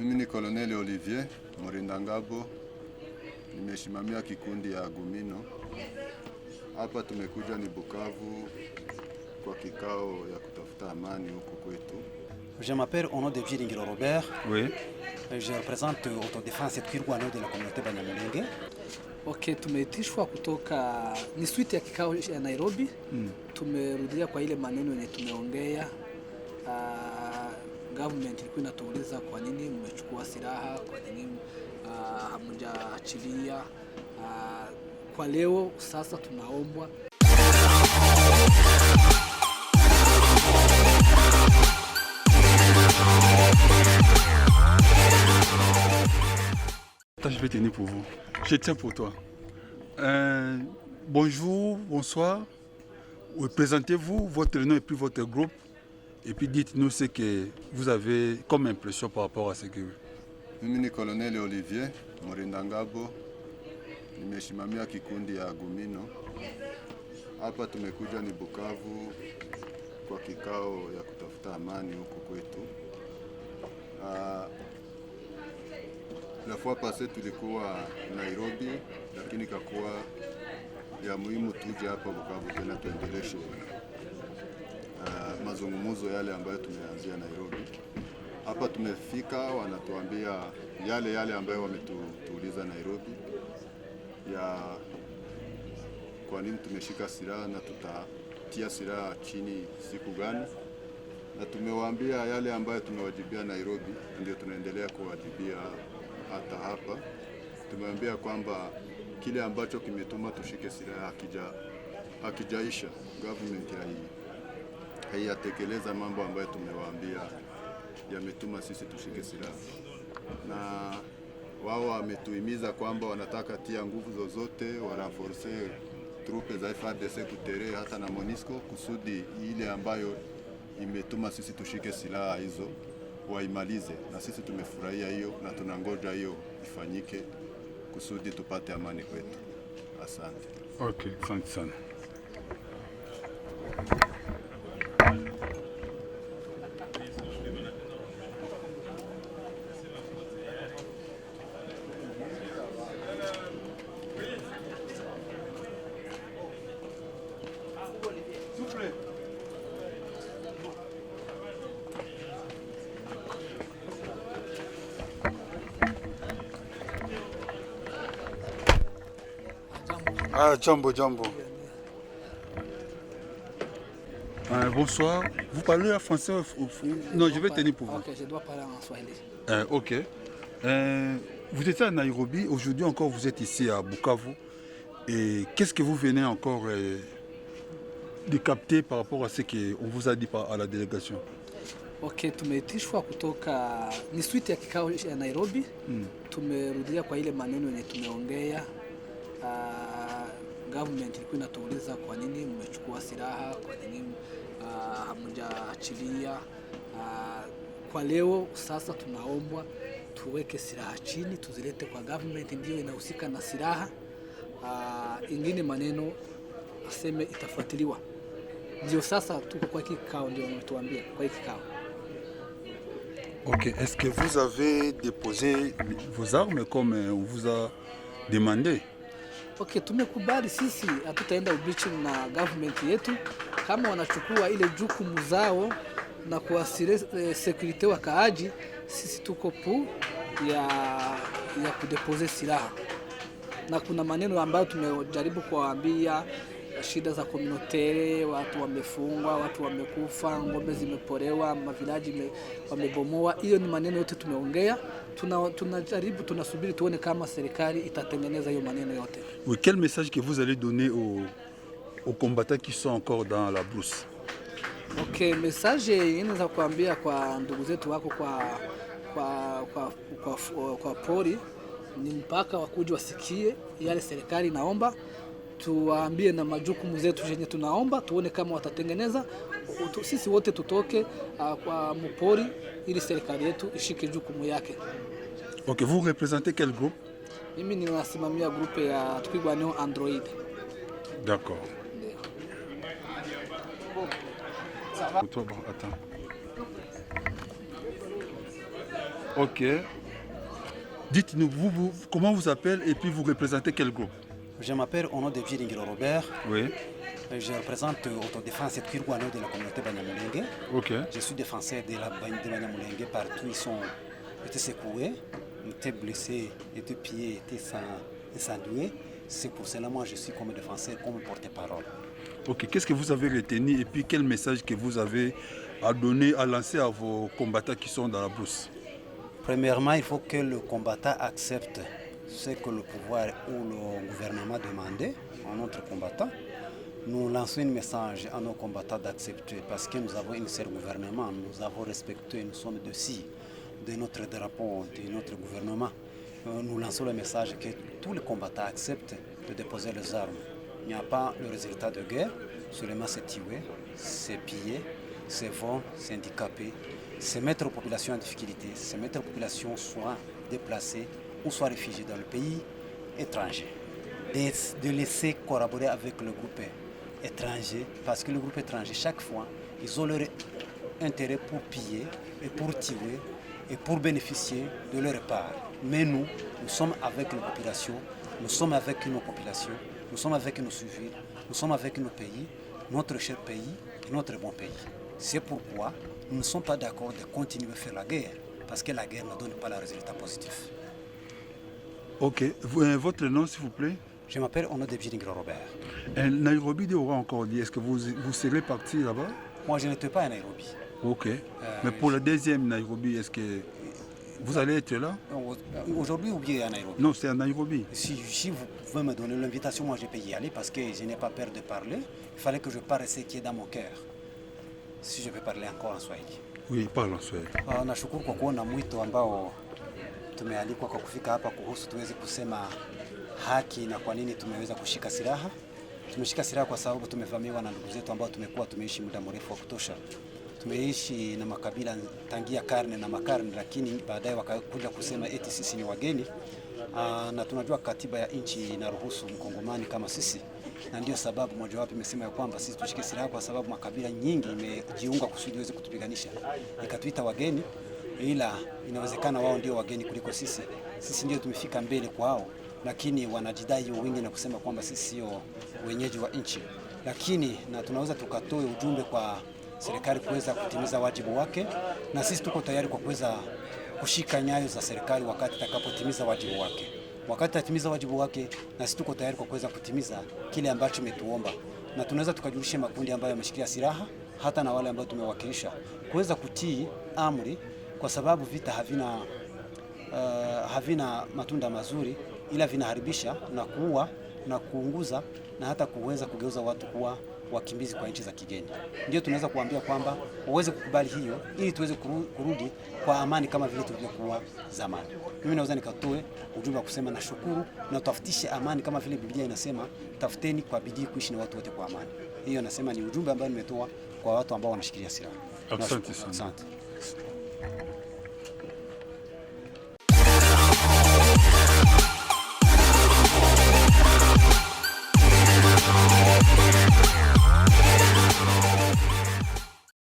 Mimi ni Colonel Olivier Murindangabo, nimesimamia kikundi ya Gumino. Hapa tumekuja ni Bukavu kwa kikao ya kutafuta amani huku kwetu. Je m'appelle Ono de Viringiro Robert. Oui. Je représente Autodéfense et Twirwaneho de la communauté Banyamulenge. Okay, tumeitishwa kutoka ni suite ya kikao ya Nairobi. Tumerudia kwa ile maneno yenye tumeongea. Government ilikuwa inatuuliza kwa nini mmechukua silaha, kwa nini hamjaachilia. Kwa leo sasa tunaombwa Je vais tenir pour vous. Je tiens pour toi. Bonjour, bonsoir. Présentez-vous, votre nom et puis votre groupe. Et puis dites-nous ce que vous avez comme impression par rapport à ce que... Mimi ni Colonel Olivier Murindangabo, nimesimamia kikundi ya Gumino. Hapa tumekuja ni Bukavu kwa kikao ya kutafuta amani huku kwetu. La fois passée tulikuwa Nairobi, lakini kakuwa ya muhimu tuje hapa Bukavu tena tuendeleshe mazungumzo yale ambayo tumeanzia Nairobi. Hapa tumefika, wanatuambia yale ambayo wametuuliza Nairobi, ya kwa nini tumeshika silaha na tutatia silaha chini siku gani, na tumewaambia yale ambayo tumewajibia Nairobi ndio tunaendelea kuwajibia hata hapa. Tumewaambia kwamba kile ambacho kimetuma tushike silaha hakijaisha. Government haiyatekeleza mambo ambayo tumewaambia yametuma sisi tushike silaha, na wao wametuhimiza kwamba wanataka tia nguvu zozote warenforce trupe za FARDC kutere hata na MONUSCO kusudi ile ambayo imetuma sisi tushike silaha hizo waimalize, na sisi tumefurahia hiyo na tunangoja hiyo ifanyike kusudi tupate amani kwetu. Asante. Okay, asante sana. Jambo. Bonsoir. Vous parlez français ou... Non, je vais tenir pour vous. Ok, je dois parler en Swahili. Ok. Vous étiez à Nairobi, aujourd'hui encore vous êtes ici à Bukavu. Et qu'est-ce que vous venez encore de capter par rapport à ce qu'on vous a dit à la délégation? Okay, tumeitishwa kutoka ni suite ya kikao ya Nairobi. Tumerudia kwa ile maneno yenye tumeongea. Government ilikuwa inatuuliza kwa nini mmechukua silaha, kwa nini hamjaachilia. Kwa leo sasa tunaombwa tuweke silaha chini, tuzilete kwa government, ndio inahusika na silaha. Ingine maneno aseme itafuatiliwa. Ndio sasa tuko kwa kikao, ndio wametuambia kwa kikao. Ok, est-ce que vous avez déposé vos armes comme on vous a demandé? Okay, tumekubali sisi hatutaenda ubichi na government yetu. Kama wanachukua ile jukumu zao na kuasire security wakaaji, sisi tuko pu ya kudepose silaha. Na kuna maneno ambayo tumejaribu kuwaambia, shida za communautaire, watu wamefungwa, watu wamekufa, ngombe zimeporewa, mavilaji wamebomoa. Hiyo ni maneno yote tumeongea. Tunajaribu, tunasubiri tuone kama serikali itatengeneza hiyo maneno yote. Oui, quel message que vous allez donner aux combattants qui sont encore dans la brousse? Okay, message inaweza kuambia kwa ndugu zetu wako kwa pori ni mpaka wakuja wasikie yale serikali inaomba, tuwaambie na majukumu zetu yenye tunaomba, tuone kama watatengeneza. Sisi wote tutoke kwa mpori ili serikali yetu ishike jukumu yake. Ok, vous représentez quel groupe? Mimi ninasimamia grupe ya Twirwaneho Android. D'accord. Toi, bon, attends. Ok. Dites-nous, comment vous appelez et puis vous représentez quel groupe? Je m'appelle Ono de Viringiro Robert. Oui. Je représente Autodéfense et Twirwano de la communauté Banyamulenge. Ok. Je suis défenseur de Banyamulenge. Partout ils sont été secoués, étaient blessés, étaient pillés, étaient incendiés. C'est pour cela moi je suis comme défenseur, comme porte-parole. Ok. Qu'est-ce que vous avez retenu et puis quel message que vous avez à donner, à lancer à vos combattants qui sont dans la brousse? Premièrement, il faut que le combattant accepte ce que le pouvoir ou le gouvernement demandait à notre combattant. Nous lançons un message à nos combattants d'accepter parce que nous avons un seul gouvernement, nous avons respecté, nous sommes dessus de notre drapeau, de notre gouvernement. Nous lançons le message que tous les combattants acceptent de déposer les armes. Il n'y a pas le résultat de guerre, seulement c'est tuer, c'est piller, c'est vendre, c'est handicaper, c'est mettre la population en difficulté, c'est mettre la population soit déplacée ou soit réfugiée dans le pays étranger. De laisser collaborer avec le groupe étranger, parce que le groupe étranger, chaque fois, ils ont leur intérêt pour piller et pour tuer et pour bénéficier de leur part. Mais nous sommes avec nos populations, nous sommes avec nos populations, nous sommes avec nos civils, nous sommes avec nos pays, notre cher pays et notre bon pays. C'est pourquoi nous ne sommes pas d'accord de continuer à faire la guerre, parce que la guerre ne donne pas le résultat positif. Ok. Votre nom, s'il vous plaît? Je m'appelle Ono de Viringiro Robert. Nairobi aura encore dit, est-ce que vous serez parti là-bas? Moi, je n'étais pas à Nairobi. Ok. Mais pour la deuxième Nairobi, est-ce que vous allez être là? Aujourd'hui ou bien à Nairobi? Non, c'est à Nairobi. Si vous pouvez me donner l'invitation, moi je peux y aller parce que je n'ai pas peur de parler. Il fallait que je parle ce qui est dans mon cœur. Si je peux parler encore en Swahili. Oui, parle en Swahili. Nashukuru kwa kuona mwito ambao tumealikwa kwa kufika hapa kuhusu tuweze kusema haki na kwa nini tumeweza kushika silaha. Tumeshika silaha kwa sababu tumevamiwa na ndugu zetu ambao tumeishi muda mrefu wa kutosha. Tumeishi na makabila tangia karne na makarne, lakini baadaye wakakuja kusema eti sisi ni wageni. Na tunajua katiba ya nchi inaruhusu mkongomani kama sisi, na ndio sababu mojawapo imesema ya kwamba sisi tushike silaha kwa sababu makabila nyingi imejiunga kusudi iweze kutupiganisha, ikatuita wageni, ila inawezekana wao ndio wageni kuliko sisi. Sisi ndio tumefika mbele kwao, lakini wanajidai wingi na kusema kwamba sisi sio wenyeji wa nchi. Lakini na tunaweza tukatoe ujumbe kwa serikali kuweza kutimiza wajibu wake, na sisi tuko tayari kwa kuweza kushika nyayo za serikali wakati itakapotimiza wajibu wake. Wakati itatimiza wajibu wake, na sisi tuko tayari kwa kuweza kutimiza kile ambacho imetuomba, na tunaweza tukajulisha makundi ambayo yameshikia silaha hata na wale ambao tumewakilisha kuweza kutii amri, kwa sababu vita havina matunda mazuri, ila vinaharibisha na kuua na kuunguza na hata kuweza kugeuza watu kuwa wakimbizi kwa nchi za kigeni. Ndio tunaweza kuambia kwamba waweze kukubali hiyo ili tuweze kurudi kwa amani kama vile tulivyokuwa zamani. Mimi naweza nikatoe ujumbe wa kusema nashukuru na tafutishe amani kama vile Biblia inasema, tafuteni kwa bidii kuishi na watu wote kwa amani. Hiyo nasema ni ujumbe ambao nimetoa kwa watu ambao wanashikilia silaha. Asante sana. Asante.